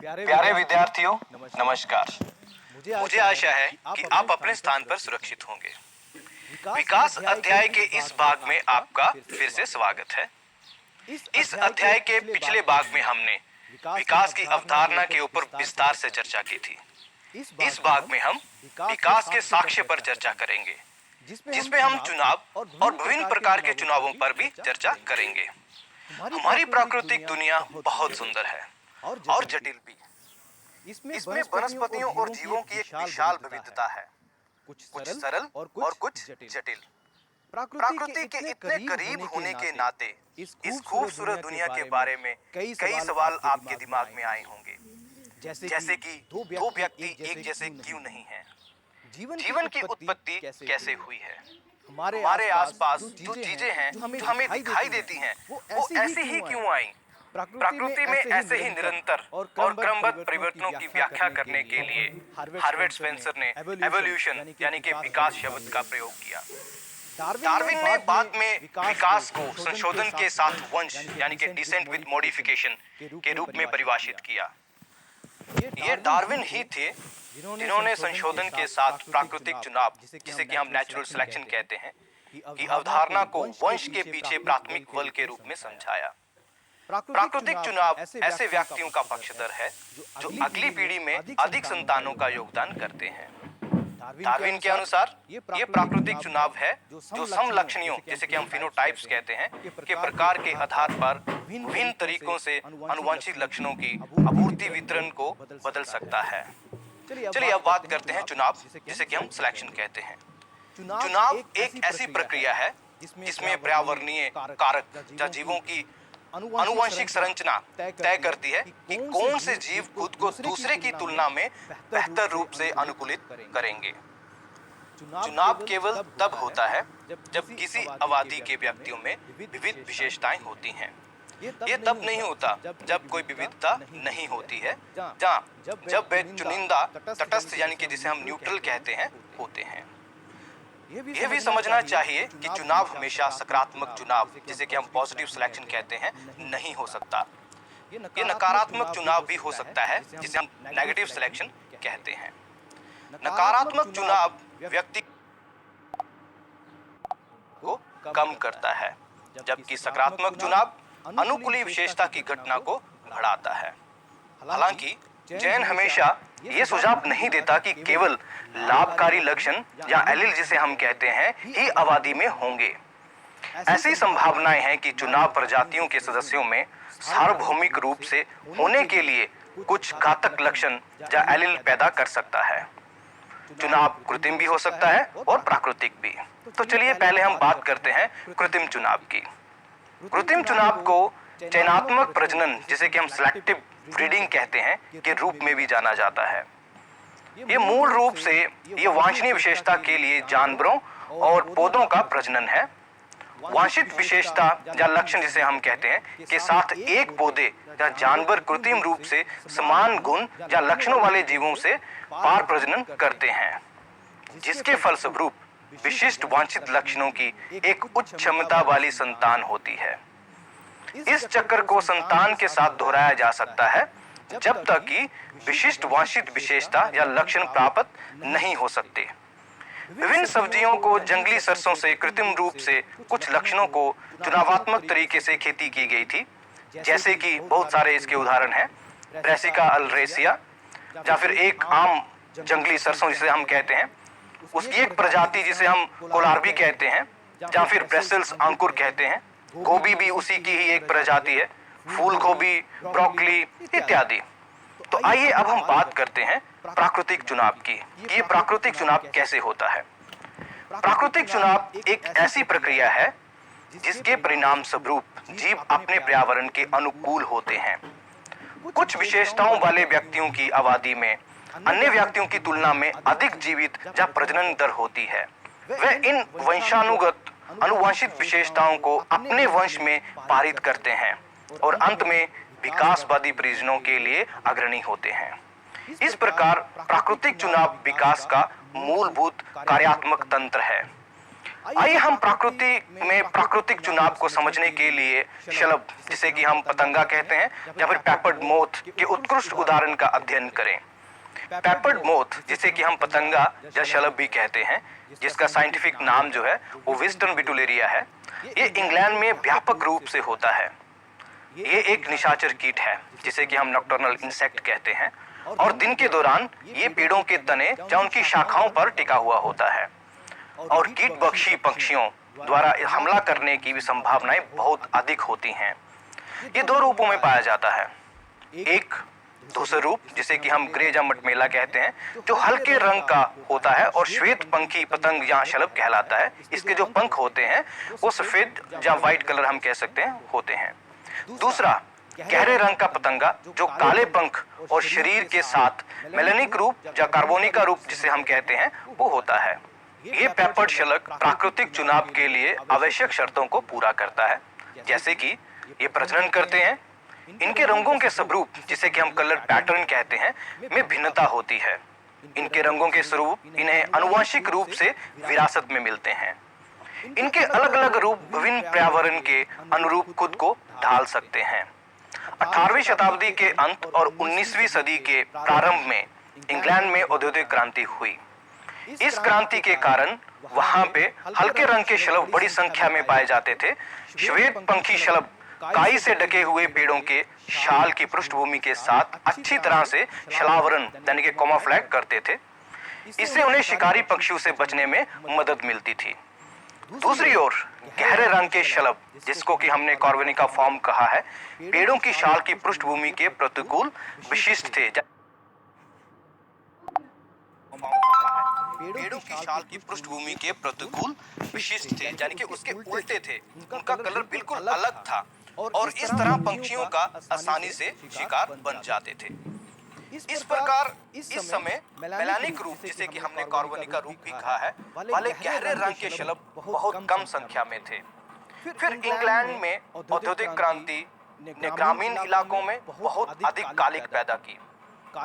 प्यारे विद्यार्थियों, नमस्कार। मुझे आशा है कि आप अपने स्थान पर सुरक्षित होंगे। विकास अध्याय के इस भाग में आपका फिर से स्वागत है। इस अध्याय के पिछले भाग में हमने विकास की अवधारणा के ऊपर विस्तार से चर्चा की थी। इस भाग में हम विकास के साक्ष्य पर चर्चा करेंगे, जिसमें हम चुनाव और विभिन्न प्रकार के चुनावों पर भी चर्चा करेंगे। हमारी प्राकृतिक दुनिया बहुत सुंदर है और जटिल भी। इसमें वनस्पतियों और जीवों की एक विशाल विविधता है, कुछ सरल और कुछ जटिल। प्रकृति के इतने करीब होने के नाते इस खूबसूरत दुनिया के बारे में कई सवाल आपके दिमाग में आए होंगे, जैसे कि दो व्यक्ति एक जैसे क्यों नहीं हैं? जीवन की उत्पत्ति कैसे हुई है? हमारे आसपास जो चीजें हैं जो हमें दिखाई देती हैं, वो ऐसी ही क्यों आई? प्रकृति में ऐसे ही निरंतर और क्रमबद्ध परिवर्तनों की व्याख्या करने के लिए हार्वर्ड स्पेंसर ने एवोल्यूशन यानी कि विकास शब्द का प्रयोग किया। डार्विन ने बाद में विकास को संशोधन के साथ वंश यानी कि डिसेंट विद मॉडिफिकेशन के रूप में परिभाषित किया। ये डार्विन ही थे जिन्होंने संशोधन के साथ प्राकृतिक चुनाव, जिसे कि हम नेचुरल सिलेक्शन कहते हैं, की अवधारणा को वंश के पीछे प्राथमिक बल के रूप में समझाया। प्राकृतिक चुनाव ऐसे व्यक्तियों का पक्षधर है जो अगली पीढ़ी में अधिक संतानों का योगदान करते हैं। डार्विन के अनुसार ये प्राकृतिक चुनाव है जो समलक्षणियों, जैसे कि हम फिनोटाइप्स कहते हैं, के प्रकार के आधार पर विभिन्न तरीकों से आनुवंशिक लक्षणों की आपूर्ति वितरण को बदल सकता है। चलिए अब बात करते हैं चुनाव, जिसे कि हम सिलेक्शन कहते हैं। चुनाव एक ऐसी प्रक्रिया है जिसमें पर्यावरणीय कारक या जीवों की आनुवंशिक संरचना तय करती है कि कौन से जीव खुद को दूसरे की तुलना में बेहतर रूप से अनुकूलित करेंगे। चुनाव केवल तब होता है जब किसी आबादी के व्यक्तियों में विविध विशेषताएं होती हैं। ये तब नहीं होता जब कोई विविधता नहीं होती है, जब वे चुनिंदा तटस्थ यानी कि जिसे हम न्यूट्रल कहते हैं होते हैं। यह भी समझना चाहिए कि चुनाव हमेशा सकारात्मक चुनाव, जिसे कि हम पॉजिटिव सिलेक्शन कहते हैं, नहीं हो सकता। ये नकारात्मक चुनाव भी हो सकता है, जिसे हम नेगेटिव सिलेक्शन कहते हैं। नकारात्मक चुनाव व्यक्ति को कम करता है, जबकि सकारात्मक चुनाव अनुकूली विशेषता की घटना को बढ़ाता है। हालांकि चयन हमेशा ये सुझाव नहीं देता कि केवल लाभकारी लक्षण या एलील, जिसे हम कहते हैं, ही आबादी में होंगे। ऐसी संभावनाएं हैं कि चुनाव प्रजातियों के सदस्यों में सार्वभौमिक रूप से होने के लिए कुछ घातक लक्षण या एलील पैदा कर सकता है। चुनाव कृत्रिम भी हो सकता है और प्राकृतिक भी। तो चलिए पहले हम बात करते हैं कृत्रिम चुनाव की। कृत्रिम चुनाव को चयनात्मक प्रजनन, जिसे कि हम सिलेक्टिव ब्रीडिंग कहते हैं, के रूप में भी जाना जाता है। ये मूल रूप से ये वांछनीय विशेषता के लिए जानवरों और पौधों का प्रजनन है। वांछित विशेषता या लक्षण, जिसे हम कहते हैं, के साथ एक पौधे या जानवर कृत्रिम रूप से समान गुण या लक्षणों वाले जीवों से पार प्रजनन करते हैं, जिसके फलस्वरूप विशिष्ट वांछित लक्षणों की एक उच्च क्षमता वाली संतान होती है। इस चक्र को संतान के साथ दोहराया जा सकता है जब तक कि विशिष्ट वांछित विशेषता या लक्षण प्राप्त नहीं हो सकते। विभिन्न सब्जियों को जंगली सरसों से कृत्रिम रूप से कुछ लक्षणों को चुनावात्मक तरीके से खेती की गई थी, जैसे कि बहुत सारे इसके उदाहरण हैं, ब्रेसिका अल्रेसिया, या फिर एक आम जंगली सरसों जिसे हम कहते हैं, उसकी एक प्रजाति जिसे हम कोलार्बी कहते हैं, या फिर ब्रेसिल्स अंकुर कहते हैं। गोभी भी उसी की ही एक प्रजाति है, फूल गोभी, ब्रोकली इत्यादि। तो आइए अब हम बात करते हैं प्राकृतिक चुनाव की। ये प्राकृतिक चुनाव कैसे होता है? प्राकृतिक चुनाव एक ऐसी प्रक्रिया है जिसके परिणाम स्वरूप जीव अपने पर्यावरण के अनुकूल होते हैं। कुछ विशेषताओं वाले व्यक्तियों की आबादी में अन्य व्यक्तियों की तुलना में अधिक जीवित या प्रजनन दर होती है। वे इन वंशानुगत आनुवंशिक विशेषताओं को अपने वंश में पारित करते हैं और अंत में विकासवादी परिजनों के लिए अग्रणी होते हैं। इस प्रकार प्राकृतिक चुनाव विकास का मूलभूत कार्यात्मक तंत्र है। आइए हम प्रकृति में प्राकृतिक चुनाव को समझने के लिए शलभ, जिसे कि हम पतंगा कहते हैं, या फिर पेपर्ड मोथ के उत्कृष्ट उदाहरण का अध्ययन करें। पेपर्ड मोथ, जिसे कि हम पतंगा या शलभ भी कहते हैं, जिसका साइंटिफिक नाम जो है वो वेस्टर्न बिटुलेरिया है, ये इंग्लैंड में व्यापक रूप से होता है। ये एक निशाचर कीट है जिसे कि हम नॉक्टर्नल इंसेक्ट कहते हैं, और दिन के दौरान ये पेड़ों के तने या उनकी शाखाओं पर टिका हुआ होता है, और कीट भक्षी पक्षियों द्वारा हमला करने की भी संभावनाएं बहुत अधिक होती हैं। ये दो रूपों में पाया जाता है। एक धूसर रूप, जिसे कि हम ग्रे या मटमेला कहते हैं, जो हल्के रंग का होता है और श्वेत पंखी पतंग या शलभ कहलाता है। इसके जो पंख होते हैं वो सफेद या व्हाइट कलर हम कह सकते हैं होते हैं। दूसरा गहरे रंग का पतंगा, जो काले पंख और शरीर के साथ मेलेनिक रूप या कार्बोनिका रूप जिसे हम कहते हैं वो होता है। ये पेपर्ड शलभ प्राकृतिक चुनाव के लिए आवश्यक शर्तों को पूरा करता है, जैसे कि ये प्रजनन करते हैं। इनके रंगों के स्वरूप, जिसे कि हम कलर पैटर्न कहते हैं, में भिन्नता होती है। इनके रंगों के स्वरूप इन्हें आनुवंशिक रूप से विरासत में मिलते हैं। इनके अलग अलग रूप विभिन्न पर्यावरण के अनुरूप खुद को ढाल सकते हैं। 18वीं शताब्दी के अंत और 19वीं सदी के प्रारंभ में इंग्लैंड में औद्योगिक क्रांति हुई। इस क्रांति के कारण वहां पे हल्के रंग के शलभ बड़ी संख्या में पाए जाते थे। श्वेत पंखी शलभ काई से ढके हुए पेड़ों के शाल की पृष्ठभूमि के साथ अच्छी तरह से शलावरण यानी कि कैमोफ्लेज करते थे। इससे उन्हें शिकारी पक्षियों से बचने में मदद मिलती थी। दूसरी ओर गहरे रंग के शलभ, जिसको कि हमने कॉर्वेनिका फॉर्म कहा है, पेड़ों की शाल की पृष्ठभूमि के प्रतिकूल विशिष्ट थे। पेड़ों की शाल की पृष्ठभूमि के प्रतिकूल विशिष्ट थे, यानी कि उसके उल्टे थे। उनका कलर बिल्कुल अलग था और इस तरह पंछियों का आसानी से शिकार बन जाते थे। इस प्रकार इस समय मेलानिक रूप, जिसे कि हमने कार्बोनिका रूप भी कहा है, वाले गहरे रंग के शलभ बहुत कम संख्या में थे। फिर इंग्लैंड में औद्योगिक क्रांति ने ग्रामीण इलाकों में बहुत अधिक कालिक पैदा की।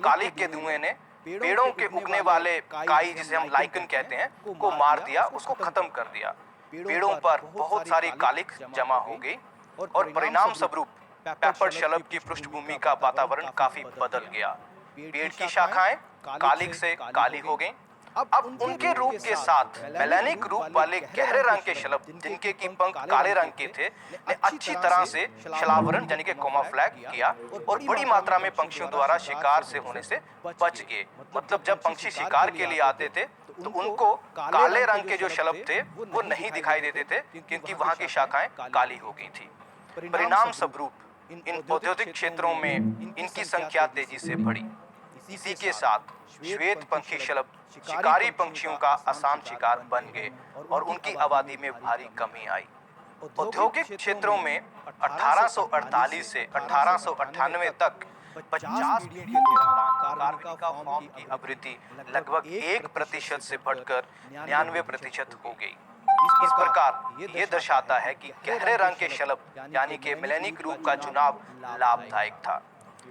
कालिक के धुएं ने पेड़ों के उगने वाले काई, जिसे हम लाइकन कहते हैं, को मार दिया, उसको खत्म कर दिया। पेड़ों पर बहुत सारी कालिक जमा हो गई और परिणाम स्वरूप पेपर्ड शलभ की पृष्ठभूमि का वातावरण काफी बदल गया। पेड़ की शाखाएं कालिक से काली हो गईं। अब उनके रूप के साथ मेलेनिक रूप वाले गहरे रंग के शलभ, जिनके की पंख काले रंग के थे, ने अच्छी तरह से शलावरण यानी कि कैमोफ्लेज किया और बड़ी मात्रा में पंछियों द्वारा शिकार से होने से बच गए। मतलब जब पंछी शिकार के लिए आते थे तो उनको काले रंग के जो शलभ थे वो नहीं दिखाई देते थे, क्योंकि वहां की शाखाएं काली हो गई थी। परिणाम स्वरूप इन औद्योगिक क्षेत्रों में इनकी संख्या तेजी से बढ़ी। इसी के साथ श्वेत पंखी शलभ शिकारी पंछियों का आसान शिकार बन गए और उनकी आबादी में भारी कमी आई। औद्योगिक क्षेत्रों में 1848 से 1898 तक 50 पीढ़ी के दौरान कार्बोनिका फॉर्म की आवृत्ति लगभग 1% से बढ़कर 99% हो गई। इस प्रकार ये दर्शाता है कि गहरे रंग के शलभ यानी कि मेलेनिक रूप का चुनाव लाभदायक था।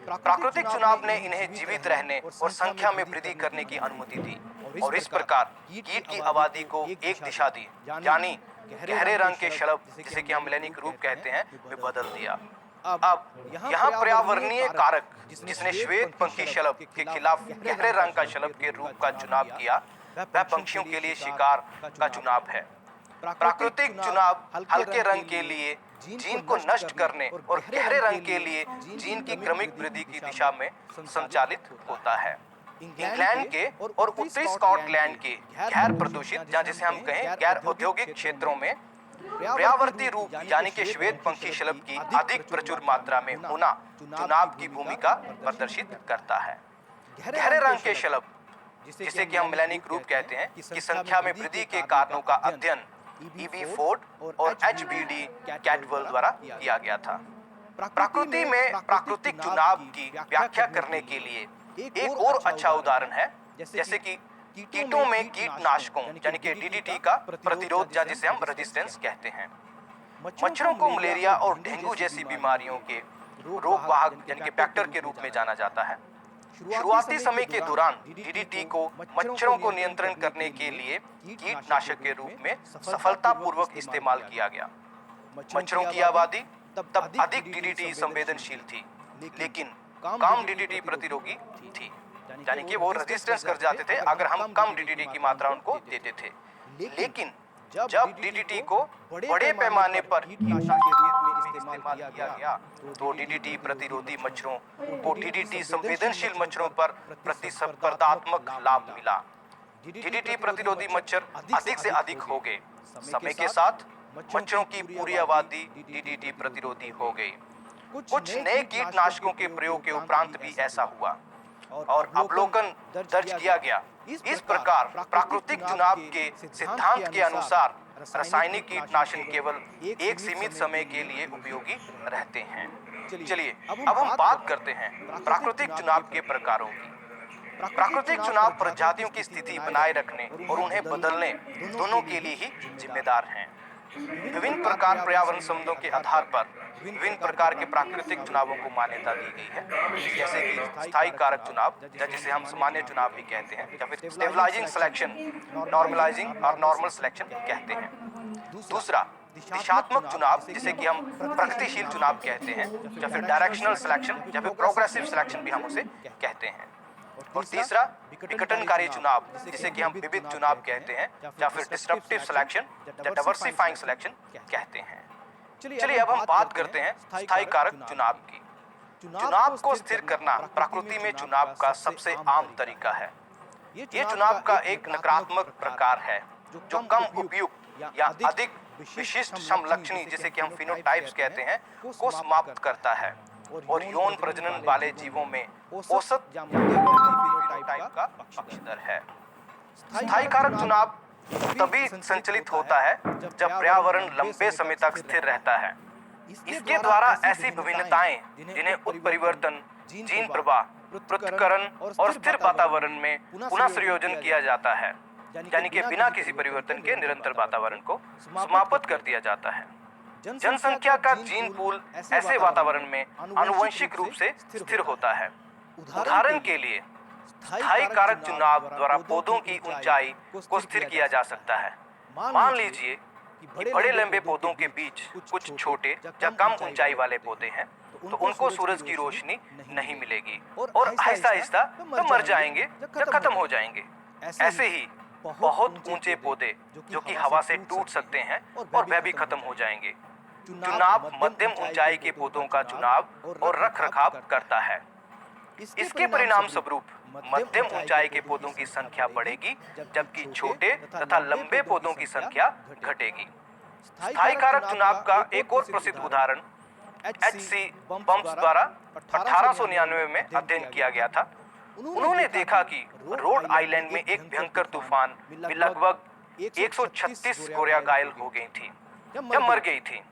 प्राकृतिक चुनाव ने इन्हें जीवित रहने और संख्या में वृद्धि करने की अनुमति दी और इस प्रकार कीट की आबादी को एक दिशा दी, यानी गहरे रंग के शलभ, जिसे कि हम मेलेनिक रूप कहते हैं, में बदल दिया। अब यहाँ पर्यावरणीय कारक, जिसने श्वेत पंखी शलभ के खिलाफ गहरे रंग का शलभ के रूप का चुनाव किया, वह पंछियों के लिए शिकार का चुनाव है। प्राकृतिक चुनाव हल्के रंग के लिए जीन को नष्ट करने और गहरे रंग के लिए जीन की क्रमिक वृद्धि की दिशा में संचालित होता है। इंग्लैंड के और उत्तरी स्कॉटलैंड के गैर प्रदूषित या जिसे हम कहें गैर औद्योगिक क्षेत्रों में पर्यावरणीय रूप यानी कि श्वेत पंखी शलभ की अधिक प्रचुर मात्रा में होना चुनाव की भूमिका प्रदर्शित करता है। गहरे रंग के शलभ, जिसे कि हम मेलेनिक रूप कहते हैं, की संख्या में वृद्धि के कारणों का अध्ययन ईबी फोर्ड और एचबीडी कैटवेल द्वारा किया गया था। प्रकृति में प्राकृतिक चुनाव की व्याख्या करने के लिए एक और अच्छा उदाहरण है, जैसे कि कीटों में कीटनाशकों यानी कि डीडीटी का प्रतिरोध या जिसे हम रेजिस्टेंस कहते हैं। मच्छरों को मलेरिया और डेंगू जैसी बीमारियों के रोगवाहक यानी कि वेक्टर के रूप में जाना जाता है। शुरुआती समय के दौरान डीडीटी को मच्छरों को नियंत्रण करने के लिए कीटनाशक के रूप में सफलतापूर्वक इस्तेमाल किया गया। मच्छरों की आबादी तब अधिक डीडीटी संवेदनशील थी, लेकिन कम डीडीटी प्रतिरोधी थी, यानी कि वो रेजिस्टेंस कर जाते थे अगर हम कम डीडीटी की मात्रा उनको देते थे। लेकिन जब डीडीटी को बड़े पैमाने पर कीटनाशक के रूप में इस्तेमाल किया गया, तो डीडीटी प्रतिरोधी मच्छरों को डीडीटी संवेदनशील मच्छरों पर प्रतिस्पर्धात्मक लाभ मिला। डीडीटी प्रतिरोधी मच्छर अधिक से अधिक हो गए। समय के साथ मच्छरों की पूरी आबादी डीडीटी प्रतिरोधी हो गई। कुछ नए कीटनाशकों के प्रयोग के उपरांत भी ऐसा हुआ और अवलोकन दर्ज किया गया। इस प्रकार प्राकृतिक चुनाव के सिद्धांत के अनुसार रासायनिक कीटनाशक केवल एक सीमित समय के लिए उपयोगी रहते हैं। चलिए अब हम बात करते हैं प्राकृतिक चुनाव के प्रकारों की। प्राकृतिक चुनाव प्रजातियों की स्थिति बनाए रखने और उन्हें बदलने दोनों के लिए ही जिम्मेदार हैं। विभिन्न प्रकार पर्यावरण संबंधों के आधार पर विभिन्न प्रकार के प्राकृतिक चुनावों को मान्यता दी गई है, जैसे कि स्थायी कारक चुनाव, या जिसे हम सामान्य चुनाव भी कहते हैं, या फिर स्टेबलाइजिंग सिलेक्शन, नॉर्मलाइजिंग और नॉर्मल सिलेक्शन कहते हैं। दूसरा दिशात्मक चुनाव, जिसे कि हम प्रगतिशील चुनाव कहते हैं, या फिर डायरेक्शनल सिलेक्शन या फिर प्रोग्रेसिव सिलेक्शन भी हम उसे कहते हैं। और तीसरा विघटनकारी चुनाव, जिसे कि हम विविध चुनाव कहते हैं, या फिर डिसरप्टिव सिलेक्शन या डाइवर्सिफाइंग सिलेक्शन कहते हैं। चलिए अब हम बात करते हैं स्थायी कारक चुनाव की। चुनाव को स्थिर करना प्रकृति में चुनाव का सबसे आम तरीका है। ये चुनाव का एक नकारात्मक प्रकार है जो कम उपयुक्त या अधिक विशिष्ट समलक्षणी, जिसे कि हम फिनोटाइप्स कहते हैं, को समाप्त करता है और यौन प्रजनन वाले जीवों में औसत फिनोटाइप का पक्षधर है। स्थायी कारक चुनाव तभी संचालित होता है जब पर्यावरण लंबे समय तक स्थिर रहता है। इसके द्वारा ऐसी विभिन्नताएं जिन्हें उत्परिवर्तन, जीन प्रवाह, पृथक्करण और स्थिर वातावरण में पुनः संयोजन किया जाता है, यानी कि बिना किसी परिवर्तन के निरंतर वातावरण को समाप्त कर दिया जाता है। जनसंख्या का जीन पूल ऐसे वातावरण में आनुवंशिक रूप से स्थिर होता है। उदाहरण के लिए स्थायी कारक चुनाव द्वारा पौधों की ऊंचाई को स्थिर किया जा सकता है। मान लीजिए कि बड़े लंबे पौधों के बीच कुछ छोटे या कम ऊंचाई वाले पौधे हैं, तो उनको सूरज की रोशनी नहीं मिलेगी और आहिस्ता आहिस्ता मर जाएंगे या खत्म हो जाएंगे। ऐसे ही बहुत ऊंचे पौधे जो कि हवा से टूट सकते हैं और वह भी खत्म हो जाएंगे। चुनाव मध्यम ऊंचाई के पौधों का चुनाव और रखरखाव करता है। इसके परिणाम स्वरूप मध्यम ऊंचाई के पौधों की संख्या बढ़ेगी, जबकि छोटे तथा लंबे पौधों की संख्या घटेगी। स्थायी कारक चुनाव का एक और प्रसिद्ध उदाहरण एच.सी. बम्प्स द्वारा 1899 में अध्ययन किया गया था। उन्होंने देखा कि रोड आइलैंड में एक भयंकर तूफान में लगभग 136 गोरियां घायल हो गई थी या मर गई थी।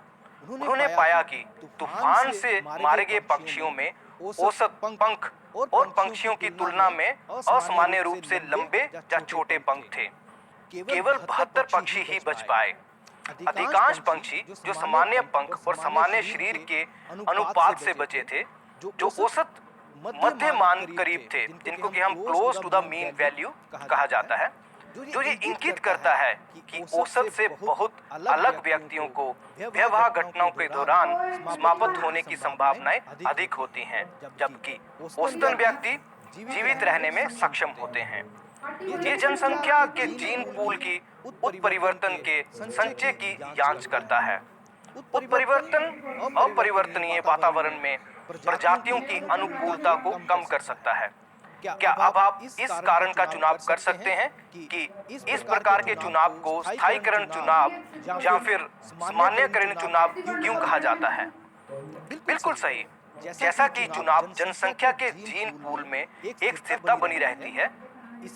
उन्होंने पाया कि तूफान से मारे गए पक्षियों में औसत पंख और पक्षियों की तुलना में असामान्य रूप से लंबे या छोटे पंख थे। केवल 72 पक्षी ही बच पाए। अधिकांश पक्षी जो सामान्य पंख और सामान्य शरीर के अनुपात से बचे थे, जो औसत मध्य मान करीब थे, जिनको कि हम close to the mean value कहा जाता है, जो ये इंगित करता है कि औसत से बहुत अलग व्यक्तियों को व्यवहार घटनाओं के दौरान समाप्त होने की संभावनाएं अधिक होती हैं, जबकि औसतन व्यक्ति जीवित रहने में सक्षम होते हैं। ये जनसंख्या के जीन पूल की उत्परिवर्तन के संचय की जांच करता है। उत्परिवर्तन अपरिवर्तनीय वातावरण में प्रजातियों की अनुकूलता को कम कर सकता है। क्या अब आप इस कारण का चुनाव कर सकते हैं कि इस प्रकार के चुनाव को स्थायीकरण चुनाव या फिर सामान्यकरण चुनाव क्यों कहा जाता है? बिल्कुल सही। जैसा कि चुनाव जनसंख्या के जीन पूल में एक स्थिरता बनी रहती है,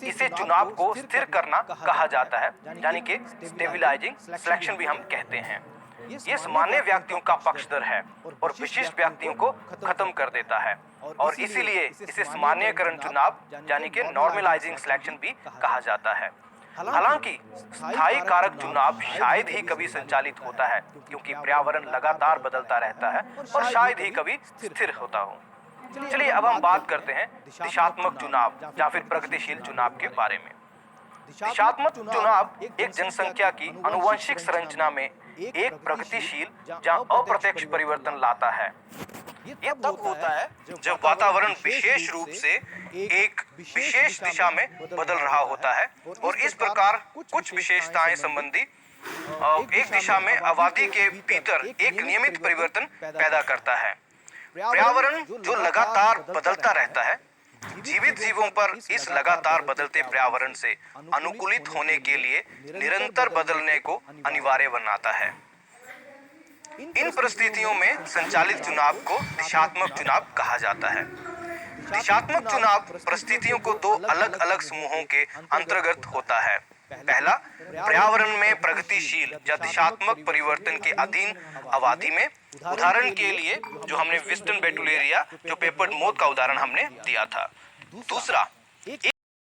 इसे चुनाव को स्थिर करना कहा जाता है, यानी कि स्टेबलाइजिंग सिलेक्शन भी हम कहते हैं। ये सामान्य व्यक्तियों का पक्षधर है और विशिष्ट व्यक्तियों को खत्म कर देता है, और इसीलिए इसे सामान्यकरण चुनाव यानी कि नॉर्मलाइजिंग सिलेक्शन भी कहा जाता है। हालांकि स्थायी कारक चुनाव शायद ही कभी संचालित होता है, क्योंकि पर्यावरण लगातार बदलता रहता है और शायद ही कभी स्थिर होता हो। चलिए अब हम बात करते हैं दिशात्मक चुनाव या फिर प्रगतिशील चुनाव के बारे में। दिशात्मक चुनाव एक जनसंख्या की आनुवंशिक संरचना में एक प्रगतिशील या अप्रत्यक्ष परिवर्तन लाता है। यह तब होता है जब वातावरण विशेष रूप से एक विशेष दिशा में बदल रहा होता है और इस प्रकार कुछ विशेषताएं संबंधी एक दिशा में आबादी के भीतर एक नियमित परिवर्तन पैदा करता है। पर्यावरण जो लगातार बदलता रहता है, जीवित जीवों पर इस लगातार बदलते पर्यावरण से अनुकूलित होने के लिए निरंतर बदलने को अनिवार्य बनाता है। इन परिस्थितियों में संचालित चुनाव को दिशात्मक चुनाव कहा जाता है। दिशात्मक चुनाव परिस्थितियों को दो अलग अलग समूहों के अंतर्गत होता है। पहला, पर्यावरण में प्रगतिशील या दिशात्मक परिवर्तन के अधीन आबादी में, उदाहरण के लिए जो हमने विस्टन बेटुलेरिया जो पेपर्ड मोथ का उदाहरण हमने दिया था। दूसरा,